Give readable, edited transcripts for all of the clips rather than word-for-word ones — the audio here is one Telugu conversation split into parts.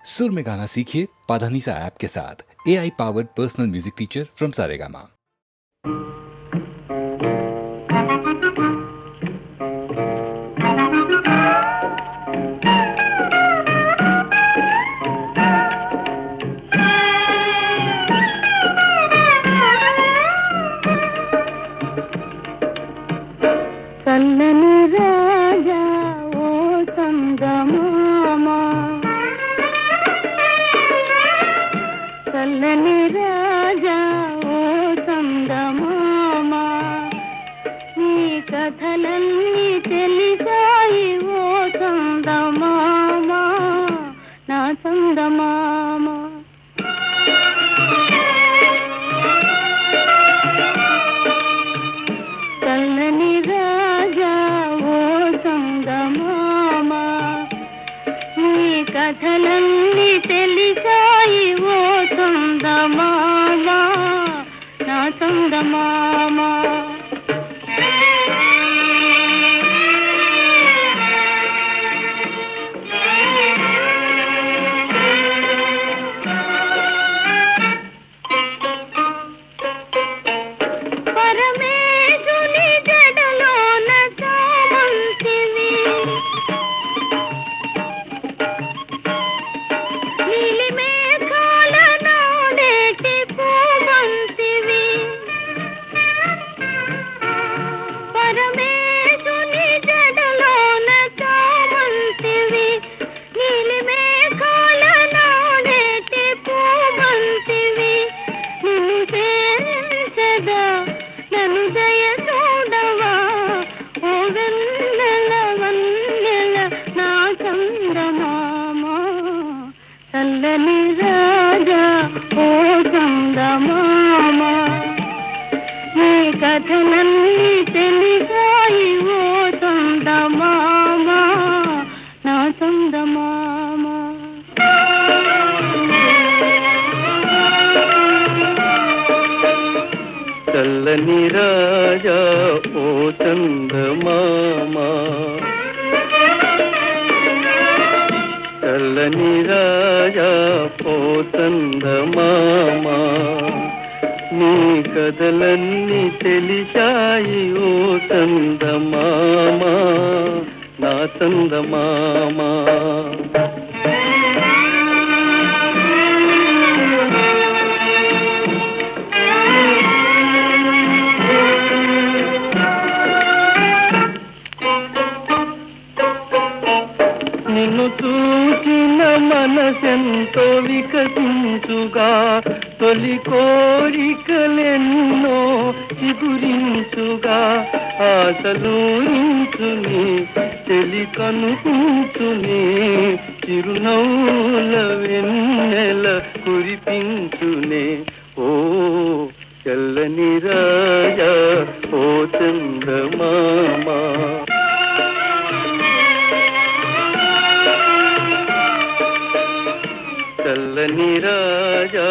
सुर में गाना सीखिए पाधानीसा ऐप के साथ। AI powered personal music teacher from Saregama. చల్లని రాజా ఓ చందమామ, చల్లని రాజా ఓ చందమామ, నీ కథలన్నీ తెలిసాయి ఓ చందమామ, నా చందమామ. చల్లని రాజా ఓ చందమామ, నీ కథలన్నీ తెలిసాయి ఓ చందమామ, నా చందమామ. పరమేశుని జడలోన చామంతివి, నీలి మేఘాల నాడేటి పూమంతివి. పరమేశుని జడలోన చామంతివి, నీలి మేఘాల నాడేటి పూమంతివి. నిన్ను చేరించదా నన్ను దయ చూడవా ఓ వెన్నెల వన్నెల నా చందమామ. చల్లని రాజా ఓ చందమామ, నీ కథలన్నీ తెలిసాయి ఓ చందమామ, నా చందమామ. చల్లని రాజా ఓ చందమామ, చల్లని రాజా ఓ చందమామ, నీ కథలన్నీ తెలిసాయి ఓ చందమామ, నా చందమామ. నిన్ను చూచిన మనసెంతో వికసించుగా, తొలి కోరికలెన్నో చిగురించుగా, ఆశలూరించుని చెలి కనుకుంచుని, చిరునవ్వుల వెన్నెల కురిపించునే ఓ చల్లని రాజా ఓ చందమామ. చల్లని రాజా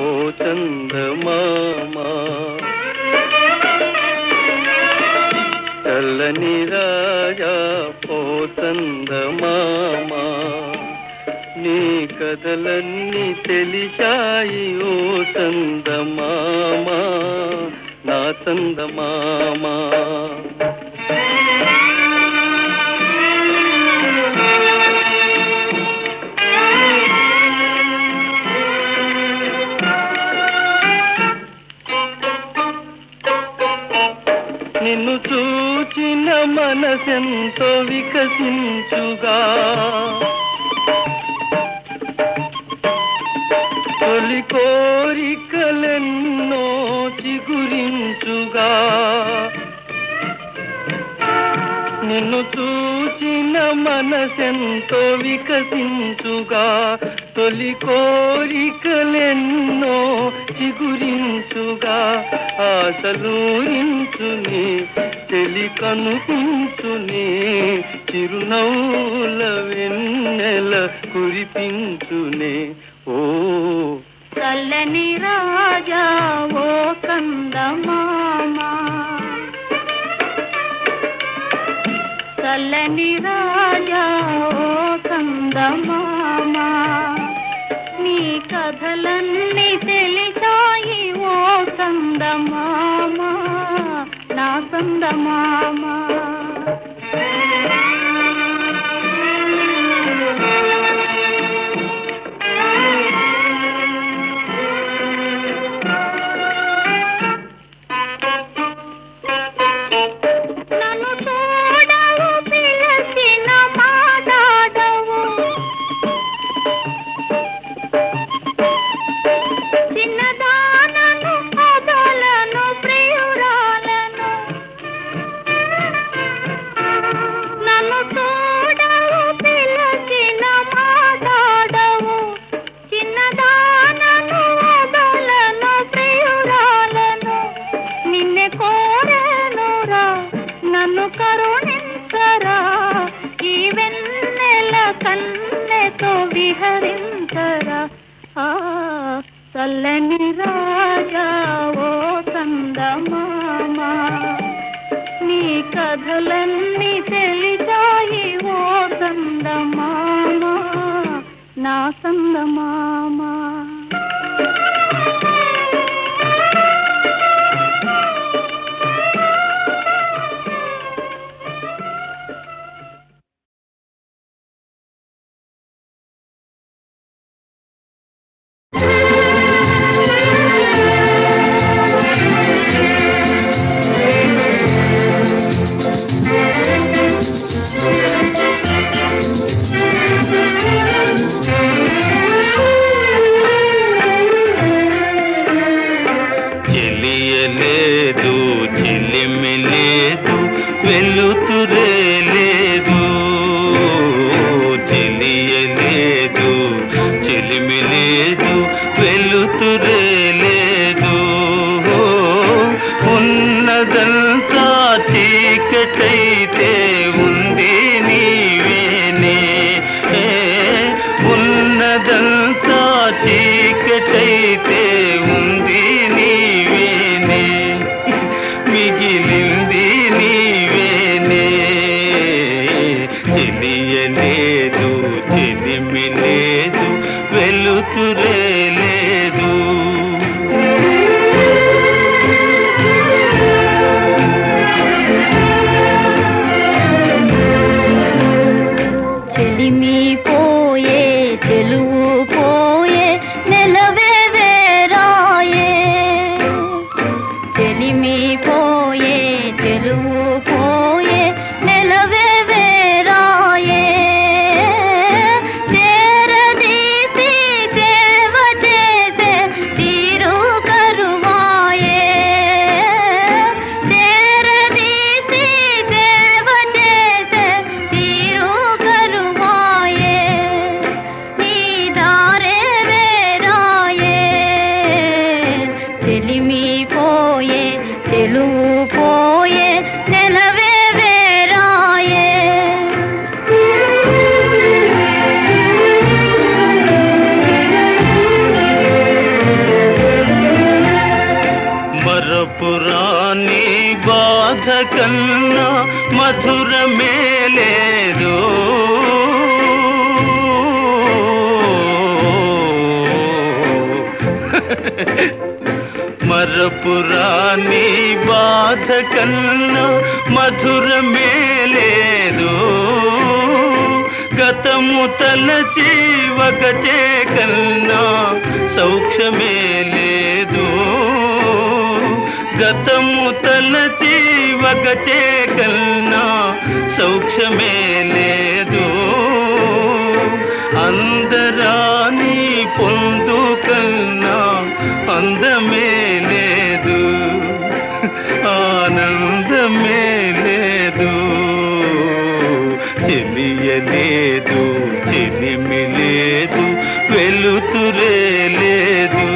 ఓ చందమామ, చల్లని రాజా ఓ చందమామ, నీ కథలన్నీ తెలిసాయి ఓ చందమామ, నా చందమామ. నిన్ను చూచిన మనసెంతో వికసించుగా, తొలి కోరికలెన్నో చిగురించుగా, నిన్ను చూచిన మనసెంతో వికసించుగా, తొలి కోరికలెన్నో చిగురించుగా, ఆశలూరించుని చెలి కనుపించుని, చిరునవ్వుల వెన్నెల కురిపించునే ఓ చల్లని రాజా ఓ కందమామ, చల్లని రాజా ఓ కందమామ, కథలన్నీ తెలిసాయి ఓ సందమామ, నా సందమామ. నన్ను కరుణించరా, ఈ వెన్నెల కన్నెతో విహరించరా. ఆ చల్లని రాజా ఓ సందమామ, నీ కథలన్నీ తెలిసాయి ఓ సందమామ, నా సందమామ. ఉన్నదంతా చీకటైతే ఉంది నీవేనే, ఉన్నదంతా చీకటైతే ఉంది నీవేనే, మిగిలింది నీవేనే. తెలియలేదు, తెలిమి లేదు, వెలుతురే లేదు. చెలిమి పోయే చెలువు పోయే నెలవే వేరాయే, చెలిమి పోయే చెలువు పోయే నెలవే వేరాయే. చేరదీసి సేవ చేసే తీరు కరువాయే, చేరదీసి సేవ చేసే తీరు కరువాయే. నీ దారే వేరాయే, చెలిమి పోయే చెలువు పోయే నెలవే వేరాయే. మరపురాని బాధ కన్నా మధురమే లేదు. మరపురాని బాధ కన్నా మధురమే లేదు. గతము తలచి వగచే కన్నా సౌఖ్యమే లేదు. గతము తలచి వగచే కన్నా సౌఖ్యమే లేదు. అందరాని పొందు కన్నా అందమే లేదు, ఆనందమే లేదు. తెలియలేదు, చెలిమి లేదు, వెలుతురే లేదు.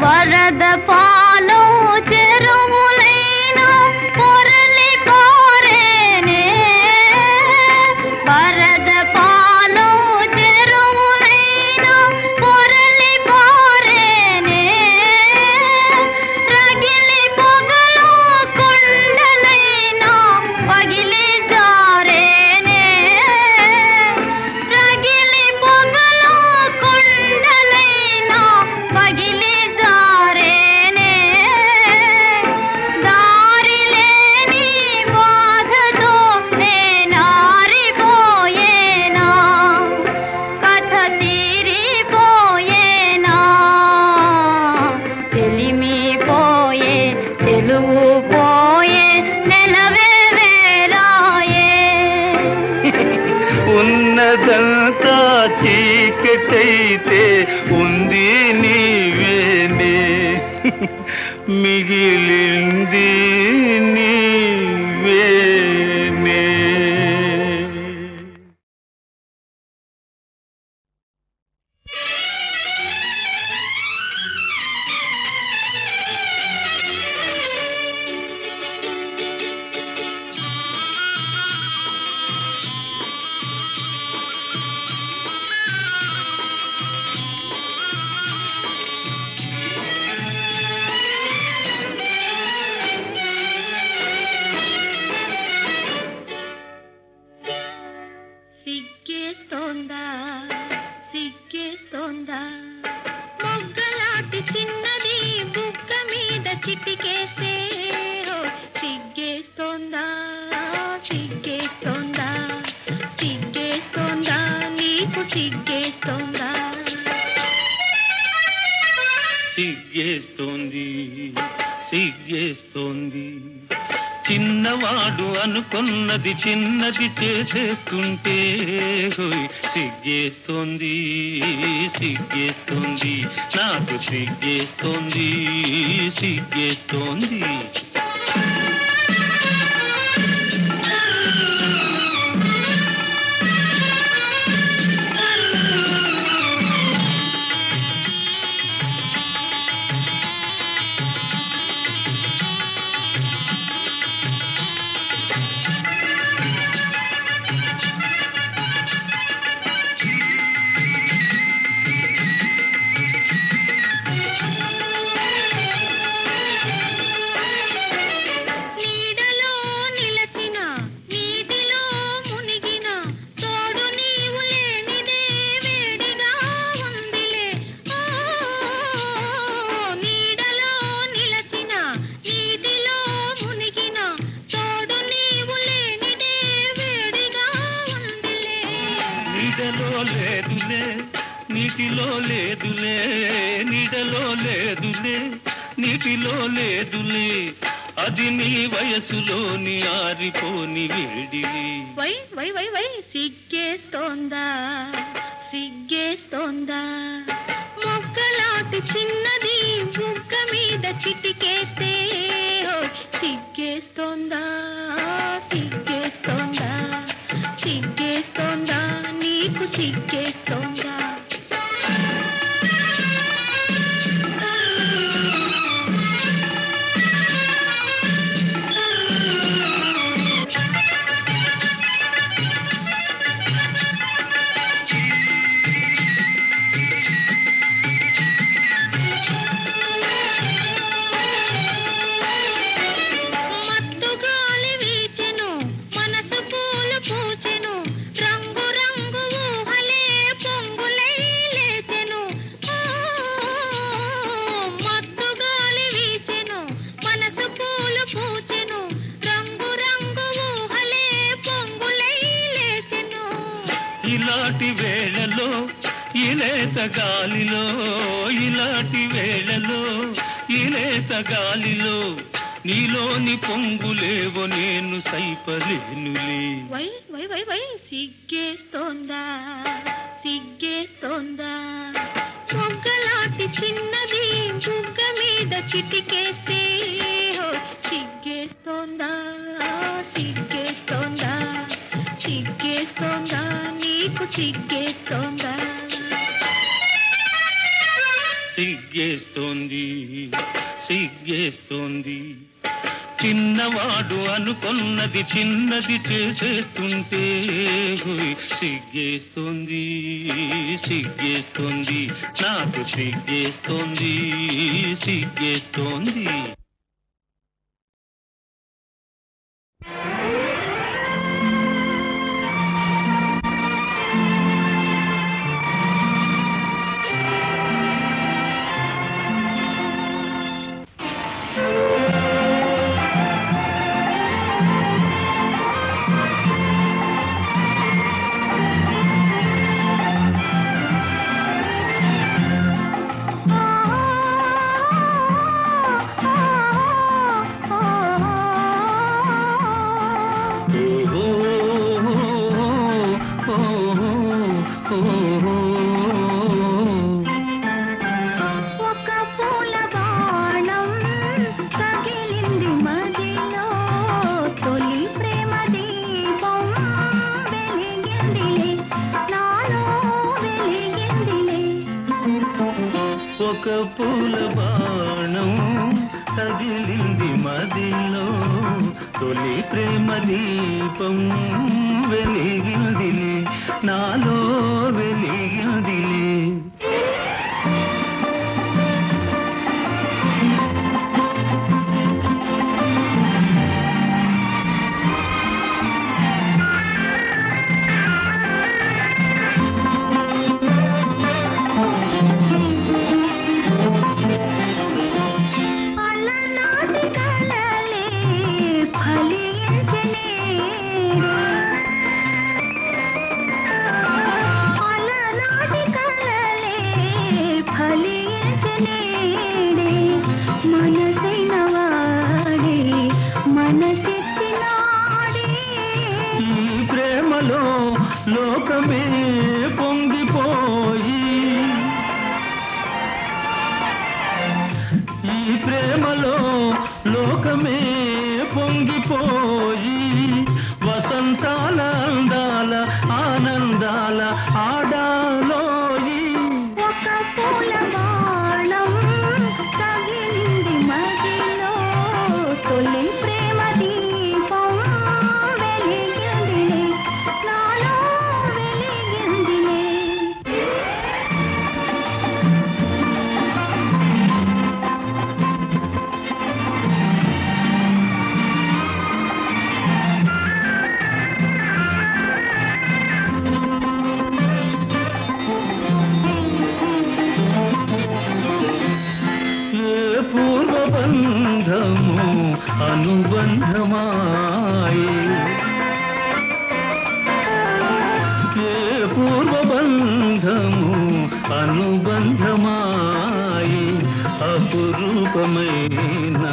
వరద పాలో చెరువులైన పొరలి పారేనే, వరద పాలో చెరువులైన పొరలి పారేనే. రగిలి పొగలో కొండలై తెలుగు పోయే నెలవే వేరాయే ఉన్నదంతా చీకటైతే ఉంది నీవేనే మిగిలింది నీవేనే. సిగ్గేస్తోందా సిగ్గేస్తోందా మొగ్గలాంటి చిన్నది బుగ్గ మీద చిటికేస్తే సిగ్గేస్తోందా సిగ్గేస్తోందా సిగ్గేస్తోందా నీకు సిగ్గేస్తోందా సిగ్గేస్తోంది సిగ్గేస్తోంది చిన్నవాడు అనుకున్నది చిన్నది చేసేస్తుంటే హోయ్ సిగ్గేస్తోంది సిగ్గేస్తోంది నాకు సిగ్గేస్తోంది సిగ్గేస్తోంది. నీటిలో లేదులే నీడలో లేదులే నీటిలో లేదులే అది నీ వయసులోని ఆరిపోని వేడిలి. వై వై వై వై సిగ్గేస్తోందా సిగ్గేస్తోందా మొగ్గలాంటి చిన్నది బుగ్గ మీద చిటికేస్తే సిగ్గేస్తోందా సిగ్గేస్తోందా సిగ్గేస్తోందా నీకు సిగ్గేస్తోందా. ఇలాంటి వేళలో ఇలేత గాలిలో ఇలాంటి వేళలో ఇలేత గాలిలో నీలోని పొంగులేవో నేను సైపలేనులే. వై వై వై వై సిగ్గేస్తోందా సిగ్గేస్తోందా మొగ్గలాంటి చిన్నది బుగ్గ మీద చిటికేస్తే సిగ్గేస్తోందా సిగ్గేస్తోందా సిగ్గేస్తోందా నీకు సిగ్గేస్తోందా. సిగ్గేస్తోంది సిగ్గేస్తోంది చిన్నవాడు అనుకున్నది చిన్నది చేసేస్తుంటే సిగ్గేస్తోంది సిగ్గేస్తోంది నాకు సిగ్గేస్తోంది సిగ్గేస్తోంది. ఒక పూల బాణం తగిలింది మదిలో తొలి ప్రేమ దీపం వెలిగిందిలే నాలో వెలిగిందిలే లోకమే పొంగిపోయి ఈ ప్రేమలో లోకమే పొంగిపోయి వసంతాల అందాల ఆనందాల ఆడాలోయి ఒక పూల బాణం తగిలింది మదిలో తొలి ప్రేమ దీపం వెలిగిందిలే నాలో వెలిగిందిలే పూర్వబంధము అనుబంధమాయే ఏ పూర్వబంధము అనుబంధమాయే అపురూపమైన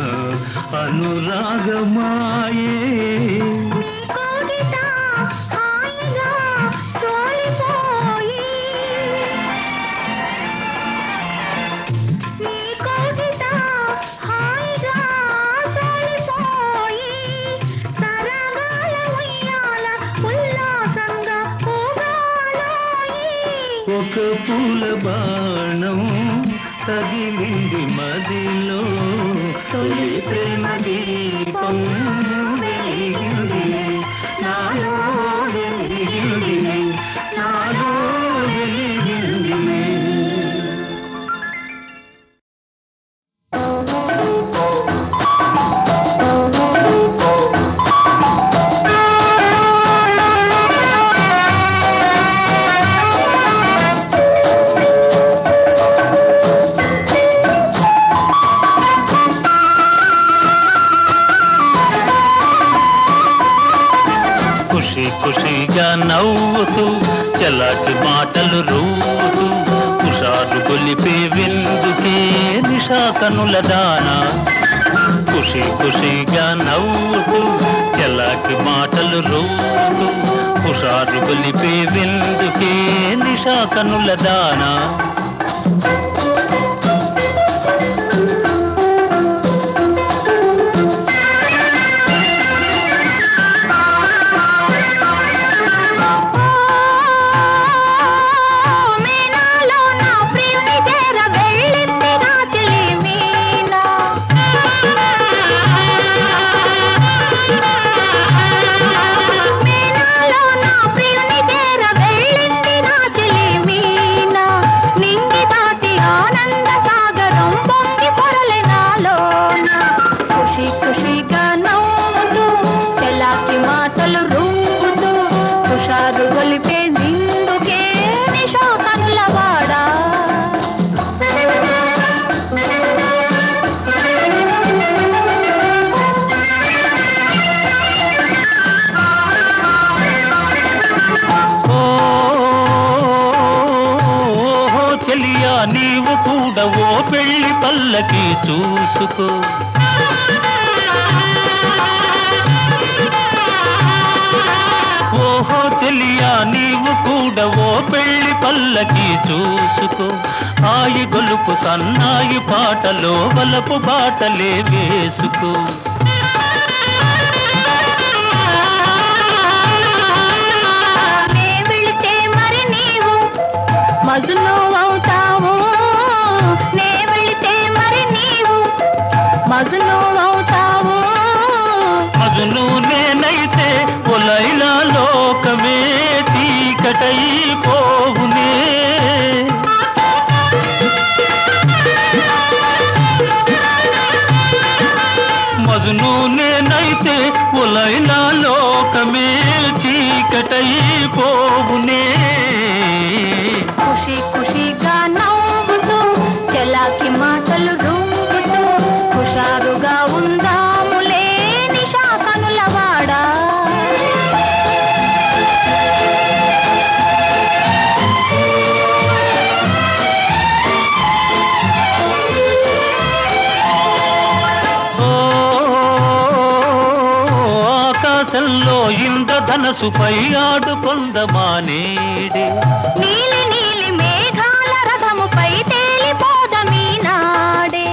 అనురాగమాయే ఒక పూల బాణం తగిలింది మదిలో తొలి ప్రేమ దీపం వెలిగిందిలే నాలో వెలిగిందిలే నాలో వెలిగిందిలే ఖుషిగా నవ్వుతూ చలాకి మాటలు రూతూ కుషారు గొలిపే విందుకే నిషా కనుల దానా ఖుషిగా నవ్వుతూ చలాకి మాటలు రూతూ కుషారు గొలిపే విందుకే నిషా కనుల దానా నీవు కూడా ఓ పెళ్లి పల్లకి చూసుకో ఓహో చెలియా నీవు కూడా ఓ పెళ్లి పల్లకి చూసుకో ఆయి గొలుపు సన్నాయి పాటలో వలపు బాటలే వేసుకో మజును అవుతావు నే మజును అవుతావు. మజును నేనైతే ఒలైలా లోకమే చీకటైపోవునే. మజును నేనైతే ఒలైలా లోకమే చీకటైపోవునే. ఖుషి ఖుషిగా నవ్వుతూ చెలాకి మాటలు రుంగుతూ హుషారుగా ఉందాములే నిషా కనులవాడా. ఆకాశంలో ఇంద్రధనసుపై ఆడుకొందమానేడే. నీలి నీలి మేఘాల రథముపై తేలిపోదమీనాడే.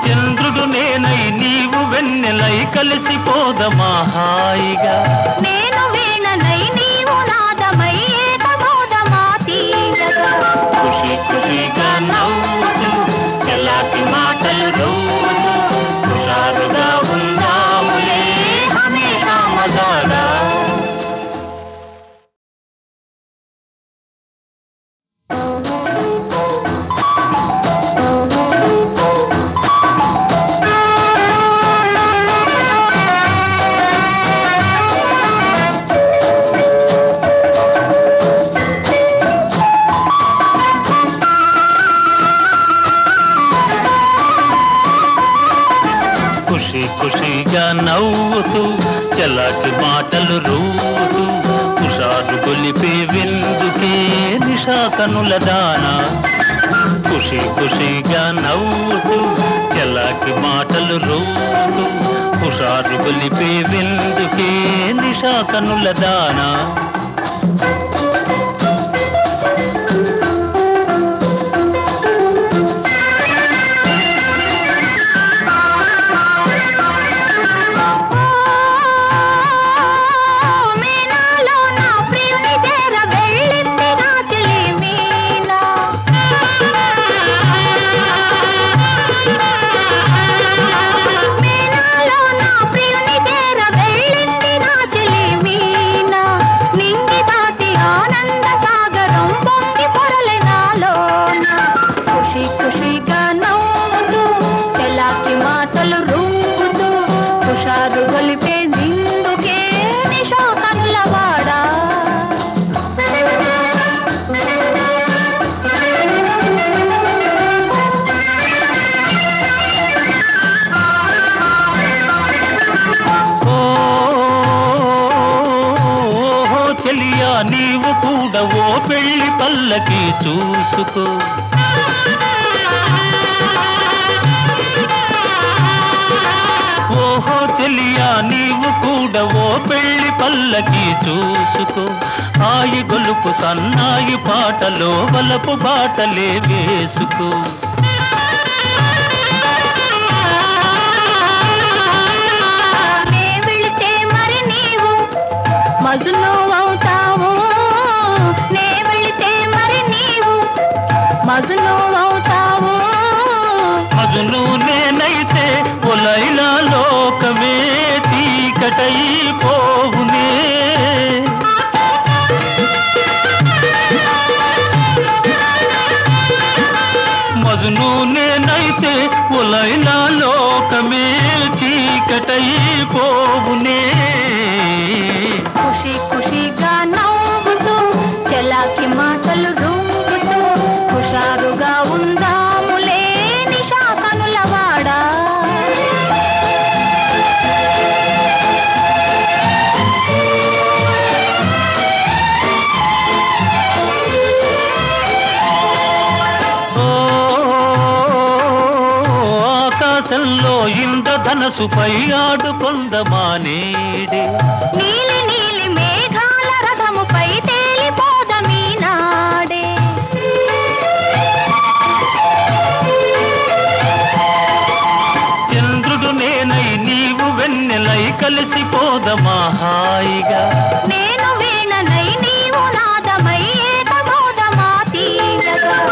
చంద్రుడు నేనై నీవు వెన్నెలై కలిసిపోదమా హాయిగా. నేను వీణనై నీవు నాదమై ఏకమోదమా తీయగా. ఖుషి ఖుషిగా నవ్వుతూ చెలాకి మాటలు నవ్వుతూ హుషారుగా ఉందాములే హమేషా మజాగా. ఖుషి ఖుషిగా నవ్వుతూ చలాకి మాటలు రూతూ హుషారు గొలిపే విందుకే నిషా కనుల దానా. ఖుషి ఖుషిగా నవ్వుతూ చలాకి మాటలు రూతూ హుషారు గొలిపే విందుకే నిషా కనుల దానా. మీనాలో నా ప్రియుని చేర వెళ్ళింది నా చెలి మీనా. మీనాలో నా ప్రియుని చేర వెళ్ళింది నా చెలి మీనా. నింగి దాటి ఆనంద సాగరం పొంగి పొరలే నాలోన. ఖుషి ఖుషిగా నవ్వుతూ చెలాకి మాటలు రుంగుతూ హుషారు గొలిపే నిందుకే నిషా కనులవాడా. ఓహో చెలియా నీవు కూడా ఓ పెళ్లి పల్లకి చూసుకో. ఓహో చెలియా నీవు కూడా ఓ పెళ్లి పల్లకి చూసుకో. హాయి గొలుపు సన్నాయి పాటలో వలపు బాటలే వేసుకో. నే వెళితే మరి నీవు మజును అవుతావు. నే వెళితే మరి నీవు మజును అవుతావు. మజును నేనైతే ఒలైలా లోకమే చీకటైపోవునే. మజును నేనైతే ఒలైలా లోకమే చీకటైపోవునే. ఖుషి ఖుషిగా నవ్వుతూ చెలాకి మాటలు రుంగుతూ హుషారుగా ఉందాములే నిషా కనులవాడా. ఓ ఆకాశంలో ఇంద్రధనసుపై ఆడుకొందమానేడే. నీలి నీలి మేఘాల రథముపై తేలిపోదమీనాడే. చంద్రుడు నేనై నీవు వెన్నెలై కలిసిపోదమా హాయిగా. నేను వీణనై నీవు నాదమై ఏకమోదమా తీయగా.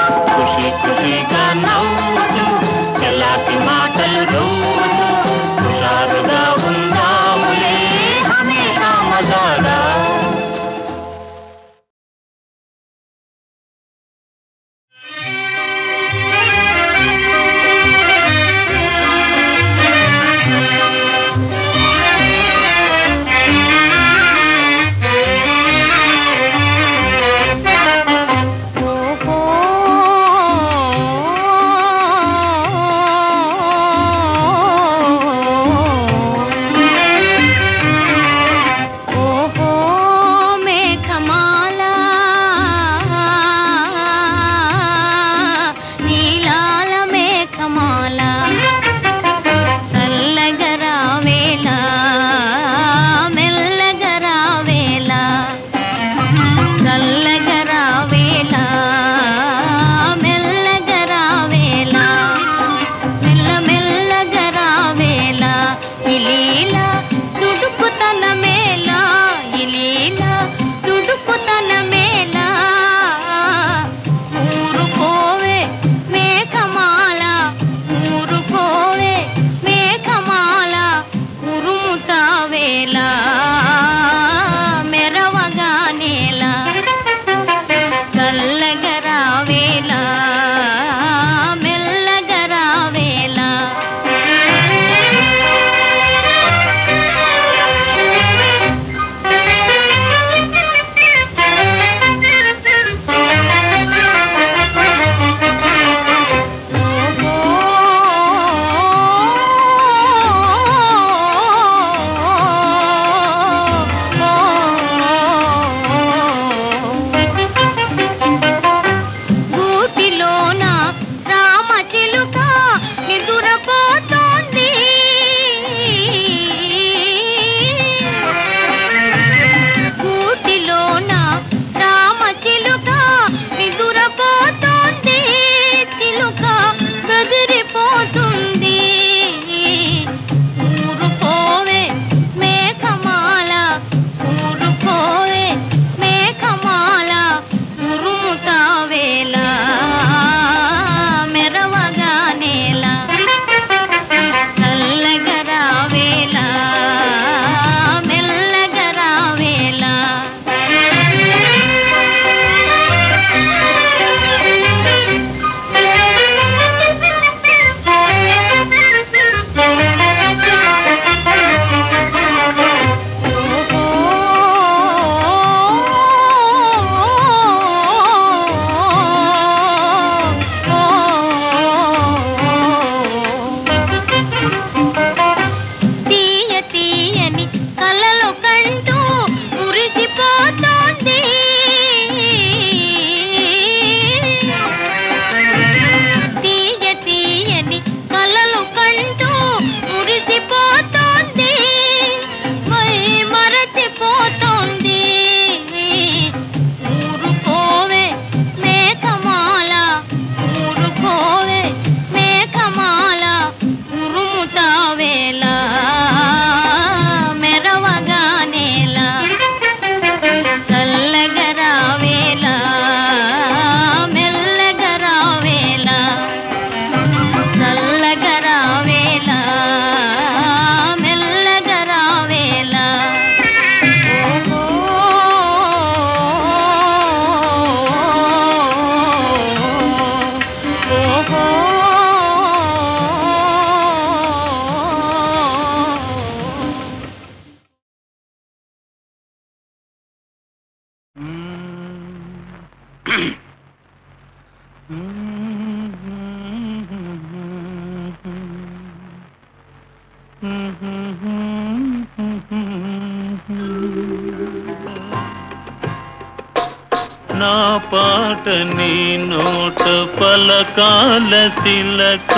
నా పాట నీ నోట పలకాల శిలక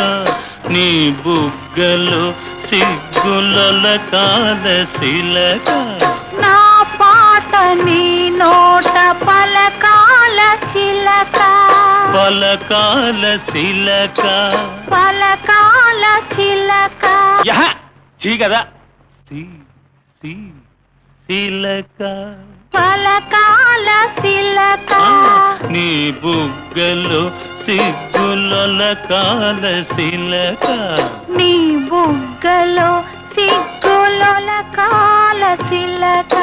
నీ బుగ్గలో సిగ్గుల కాల శిలక నా పాట నీ నోట పలకాల చిలక పలకాల శిలక పలకాల చిలక యహ చీ కదా శిలక పలకాల చిలక నీ బుగ్గలో సిగ్గుల కాల శిలక నీ బుగ్గలో సిగ్గుల కాల చిలక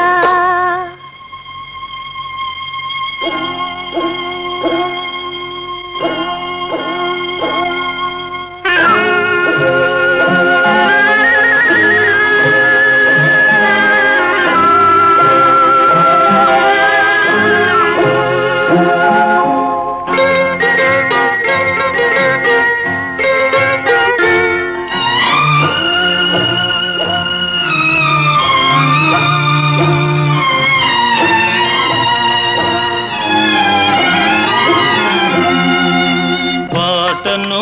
పాటను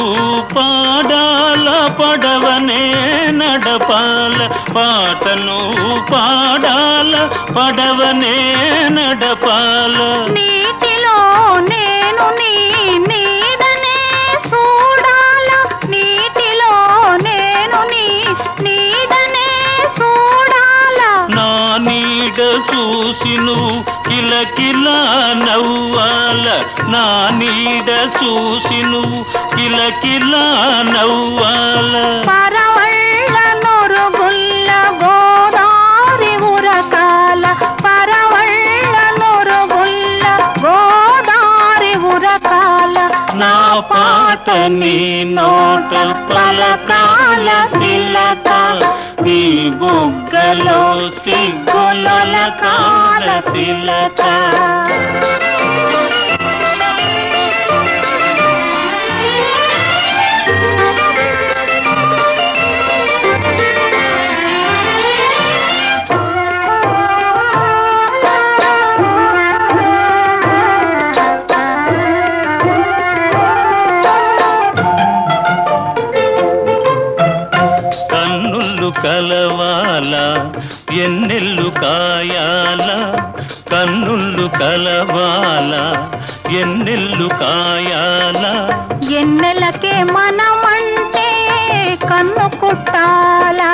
పాడాల పడవనే నడపాల పాటను పాడాల పడవనే నడపాల నీటిలో నేను నీ నీడనే చూడాల నీటిలో నేను నీ నీడనే చూడాల నా నీడ చూసి నువ్వు కిలకిలా నవ్వాల నా నీడ చూసి నువ్వు కిలకిలా నవ్వాల పరవళ్ళ నొరుగుల్ల గోదారి ఉరకాల పరవళ్ళ నొరుగుల్ల గోదారి ఉరకాల నా పాట నీ నోట పలకాల శిలక నీ బుగ్గలో సిగ్గుల కాల శిలక కన్నుళ్ళు కలవాల ఎన్నెల్లు కాయాల కన్నుళ్ళు కలవాల ఎన్నెల్లు కాయాల ఎన్నెలకే మనమంటే కన్ను కుట్టాలా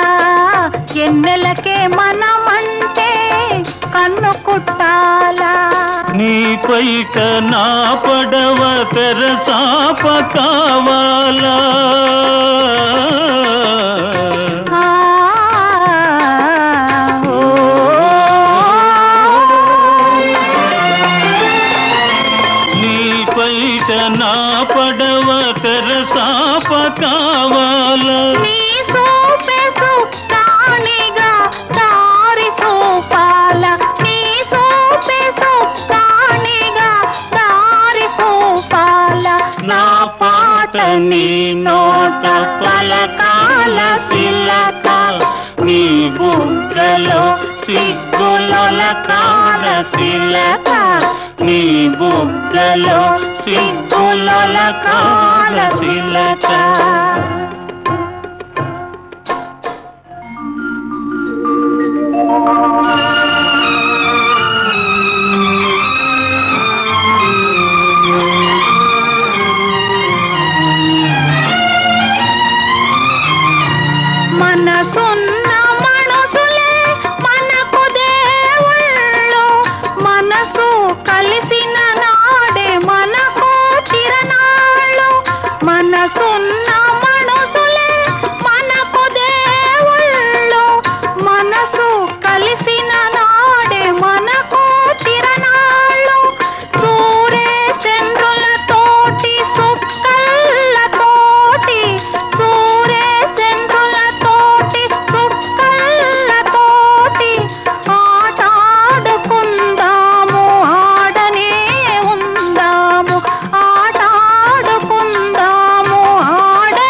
ఎన్నెలకే మనమంటే కన్ను కుట్టాలా నీ పైట నా పడవ తెరసాప కావాలా ఆ, ఓ, నీ పైట నా పడవ తెరసాప కావాలా నీ సూపే సుక్కానిగా దారి చూపాల నీ సూపే సుక్కానిగా దారి చూపాల నా పాట నీ నోట పలకాల శిలక నీ బుగ్గలో సిగ్గుల కాల శిలక నీ బుగ్గలో సిగ్గుల కాల శిలక మనసున్న మనసులే మనకు దేవుళ్ళు మనసు కలిసిన నాడే మనకు చిరనాళ్ళు మనసున్న మనసులే మనకు దేవుళ్ళు మనసు కలిసిన నాడే మనకు చిరనాళ్ళు సూర్య చంద్రులతోటి సుక్కలతోటి సూర్య చంద్రులతోటి సుక్కలతోటి ఆటాడుకుందాము ఆడనే ఉందాము ఆటాడుకుందాము ఆడనే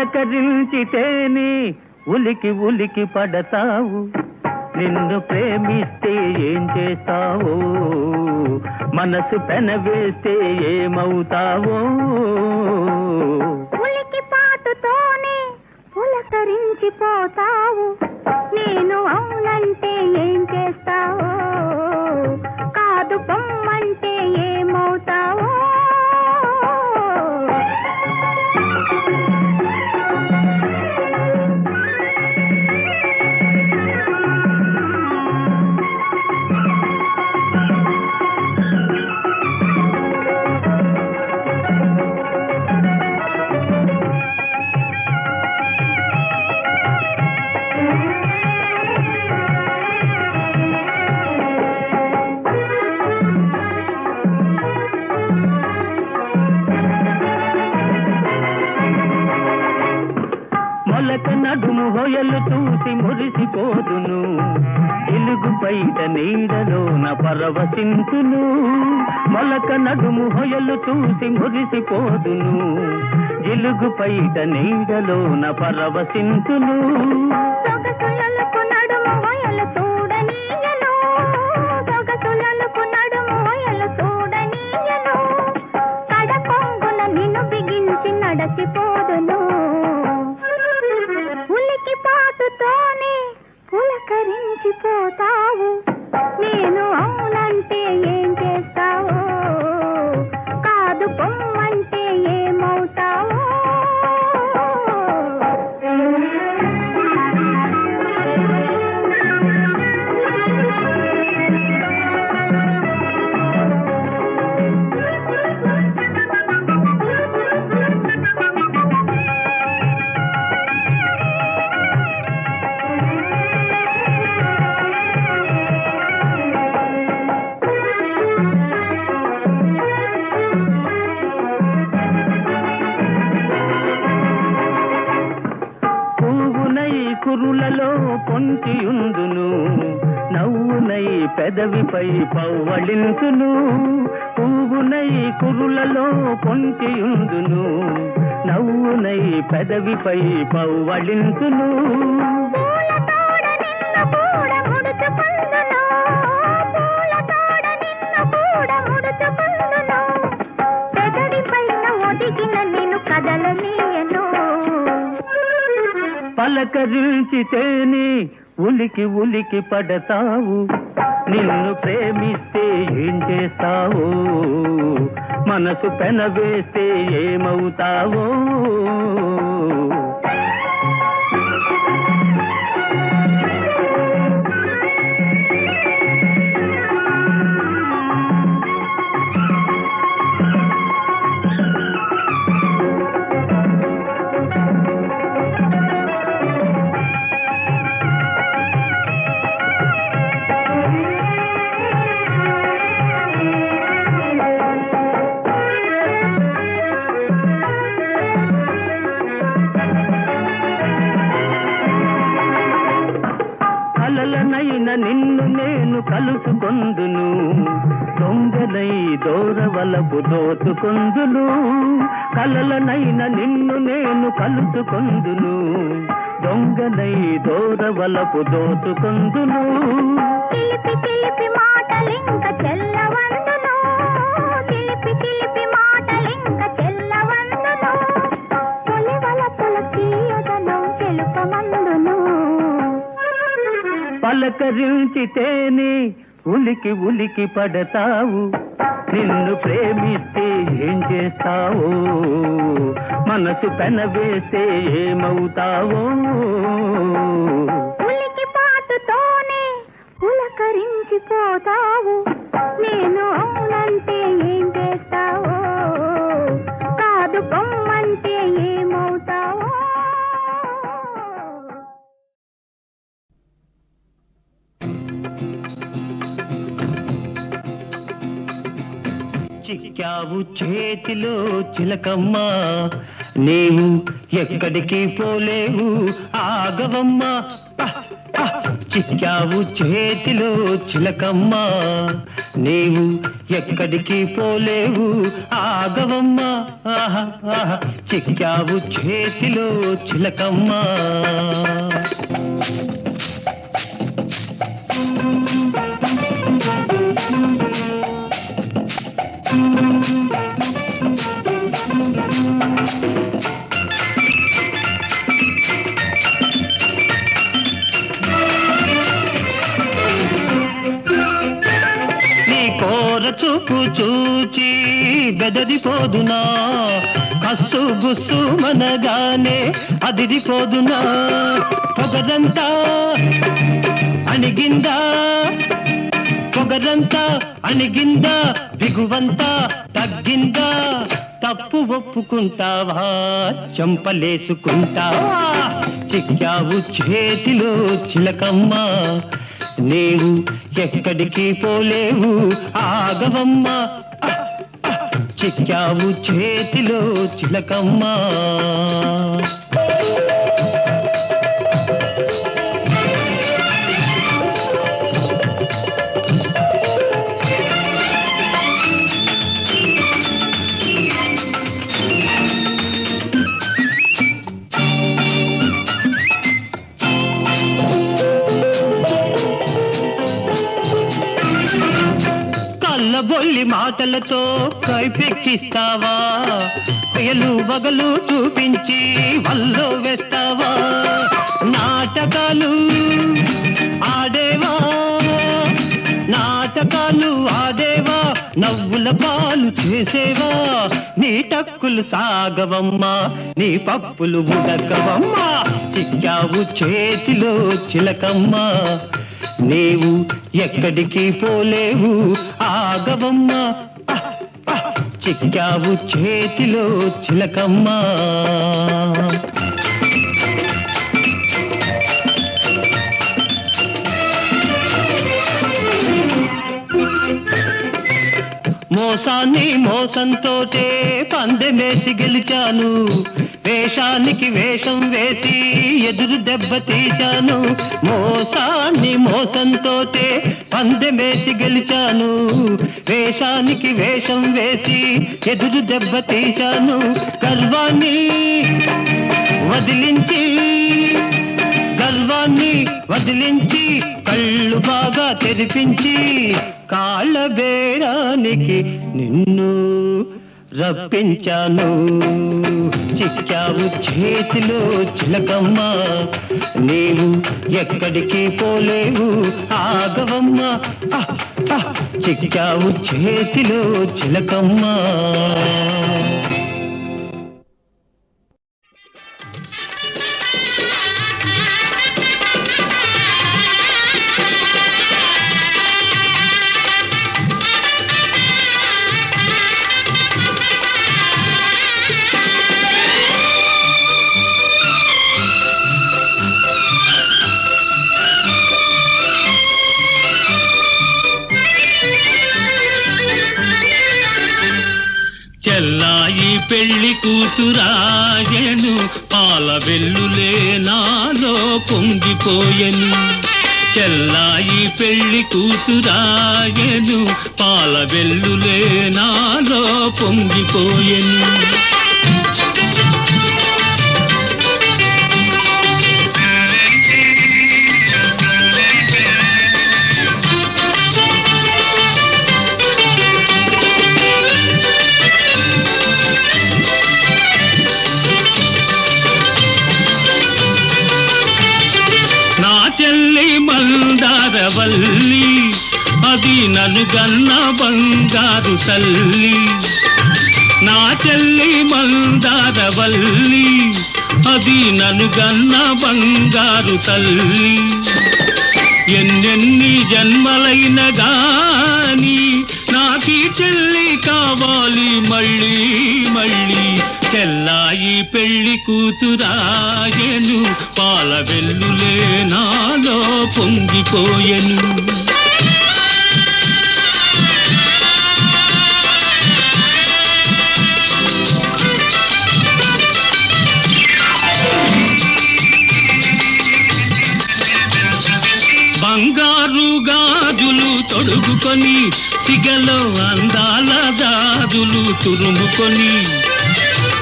పలకరించితేనే ఉలికి ఉలికి పడతావు, నిన్ను ప్రేమిస్తే ఏం చేస్తావో, మనసు పెనవేస్తే ఏమవుతావో. ఉలికి పాటుతోనే పులకరించిపోతావు, నేను అవునంటే ఏం చేస్తావో, కాదు పొమ్మంటే ఏమవుతావో. మొలక నడుము హొయలు చూసి మురిసిపోదును, ఇలుగు బయట నీడలోన పరవశింతును. మొలక నడుము హొయలు చూసి మురిసిపోదును, ఇలుగు బయట నీడలోన పరవశింతును. సొగసులకు నడుము హొయలు చూడనీయను, సొగసులకు నడుము హొయలు చూడనీయను, కడకొంగున నిన్ను బిగించి నడచిపోదును. ఉలికి పాటుతోనే పులకరించిపోతావు, నేను అవునంటే ఏం చేస్తావో, కాదు పొమ్మంటే ఏమవుతావో. పువ్వునై కురులలో పొంచియుందును, నవ్వునై పెదవిపై పవ్వళింతును. పువ్వునై కురులలో పొంచియుందును, నవ్వునై పెదవిపై పవ్వళింతును. పూలతోడ నిన్ను కూడా ముడుచుకుందును, పూలతోడ నిన్ను కూడా ముడుచుకుందును, పెదవిపైన ఒదిగిన నిన్ను కదలనీయను. పలకరించితేనే ఉలికి ఉలికి పడతావు, నిన్ను ప్రేమిస్తే ఏం చేస్తావో, మనసు పెనవేస్తే ఏమవుతావో. కలలనైన నిన్ను నేను కలుసుకొందును, దొంగనై దూరవలపు దోచుకొందును. కలలనైన నిన్ను నేను కలుసుకొందును, దొంగనై దూరవలపు దోచుకొందును. చిలిపి చిలిపి మాటలింక చెల్లవందును, చిలిపి చిలిపి మాటలింక చెల్లవందును, పొలివలపుల తీయదను తెలుపమందును. పలకరించితేనే ఉలికి ఉలికి పడతావు, నిన్ను ప్రేమిస్తే ఏం చేస్తావో, మనసు పెనవేస్తే ఏమవుతావో. ఉలికి పాటుతోనే పులకరించిపోతావు, నేను అవునంటే ఏం చేస్తావో, కాదు పొమ్మంటే ఏమవుతావో. చిక్కావు చేతిలో చిలకమ్మ, నీవు ఎక్కడికి పోలేవు ఆగవమ్మ. చిక్కావు చేతిలో చిలకమ్మ, నీవు ఎక్కడికి పోలేవు ఆగవమ్మ. ఆహా ఆహా చిక్కావు చేతిలో చిలకమ్మ. చూపు చూచి బెదరిపోదునా, కస్సు గుస్సు మనగానే అదిరిపోదునా. పొగరంతా అణిగిందా, పొగరంతా అణిగిందా, దిగువంతా తగ్గిందా. తప్పు ఒప్పుకుంటావా, చంపలేసుకుంటావా. చిక్కావు చేతిలో చిలకమ్మ, నీవు ఎక్కడికి పోలేవు ఆగవమ్మ. చిక్కావు చేతిలో చిలకమ్మ. బొల్లి మాటలతో కైపెక్కిస్తావా, పేలు వగలు చూపించి వల్లో వేస్తావా. నాటకాలు ఆడేవా, నాటకాలు ఆడేవా, నవ్వుల పాలు చేసేవా. నీ టక్కులు సాగవమ్మా, నీ పప్పులు ఉడకవమ్మా. చిక్కావు చేతిలో చిలకమ్మ, నీవు ఎక్కడికి పోలేవు ఆగవమ్మ. చిక్కావు చేతిలో చిలకమ్మ. మోసాన్ని మోసంతోటే పందెమేసి గెలిచాను, వేషానికి వేషం వేసి ఎదురు దెబ్బ తీశాను. మోసాన్ని మోసంతోటే పందెమేసి గెలిచాను, వేషానికి వేషం వేసి ఎదురు దెబ్బ తీశాను. గర్వాన్ని వదిలించి, గర్వాన్ని వదిలించి, కళ్ళు బాగా తెరిపించి, కాళ్ళ బేరానికి నిన్ను రప్పించాను. చిక్కావు చేతిలో చిలకమ్మ, నీవు ఎక్కడికి పోలేవు ఆగవమ్మ. చిక్కావు చేతిలో చిలకమ్మ. చెల్లాయి పెళ్లి కూతురాయను, పాల వెల్లులే నాలో పొంగిపోయెను. చెల్లాయి పెళ్లి కూతురాయను, పాల వెల్లులే నాలో పొంగిపోయెను. చెల్లి మందారవల్లి, అది నన్ను గన్న బంగారు తల్లి. నా చెల్లి మందారవల్లి, అది నన్ను గన్న బంగారు తల్లి. ఎన్నెన్ని జన్మలైన గాని నాకీ చెల్లి కావాలి మళ్ళీ మళ్ళీ. చెల్లాయి పెళ్లి కూతురాయను, పాల వెల్లులే నాలో పొంగిపోయెను. బంగారు గాజులు తొడుగుకొని సిగలో అందాల జాజులు తురుముకొని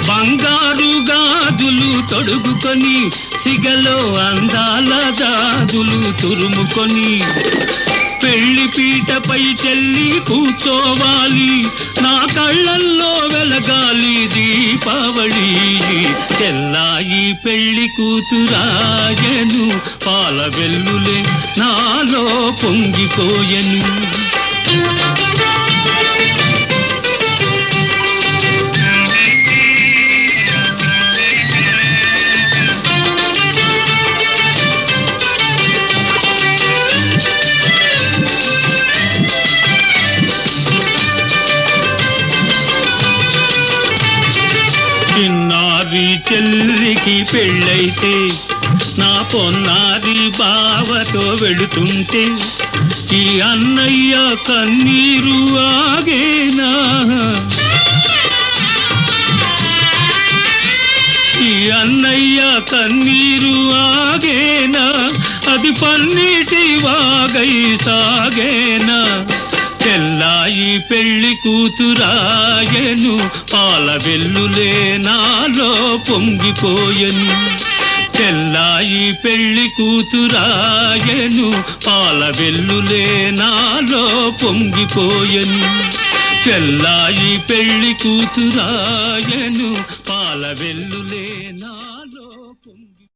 బంగారు గాజులు తొడుగుకొని సిగలో అందాల జాజులు తురుముకొని పెళ్లి పీటపై చెల్లి కూర్చోవాలి నా కళ్ళల్లో వెలగాలి దీపావళి చెల్లాయి పెళ్లి కూతురాయను పాల వెల్లులే నాలో పొంగిపోయెను చిన్నారి చెల్లికి పెళ్ళైతే నా పొన్నారి బావతో వెళుతుంటే ఈ అన్నయ్య కన్నీరు ఆగేనా ఈ అన్నయ్య కన్నీరు ఆగేనా అది పన్నీటి వాగై సాగేనా చెల్లాయి పెళ్లి కూతురాయను పాల వెల్లులే నాలో పొంగిపోయెను చెల్లాయి పెళ్లి కూతురాయను పాల వెల్లులే నాలో పొంగిపోయెను చెల్లాయి పెళ్లి కూతురాయను పాల వెల్లులే నాలో పొంగి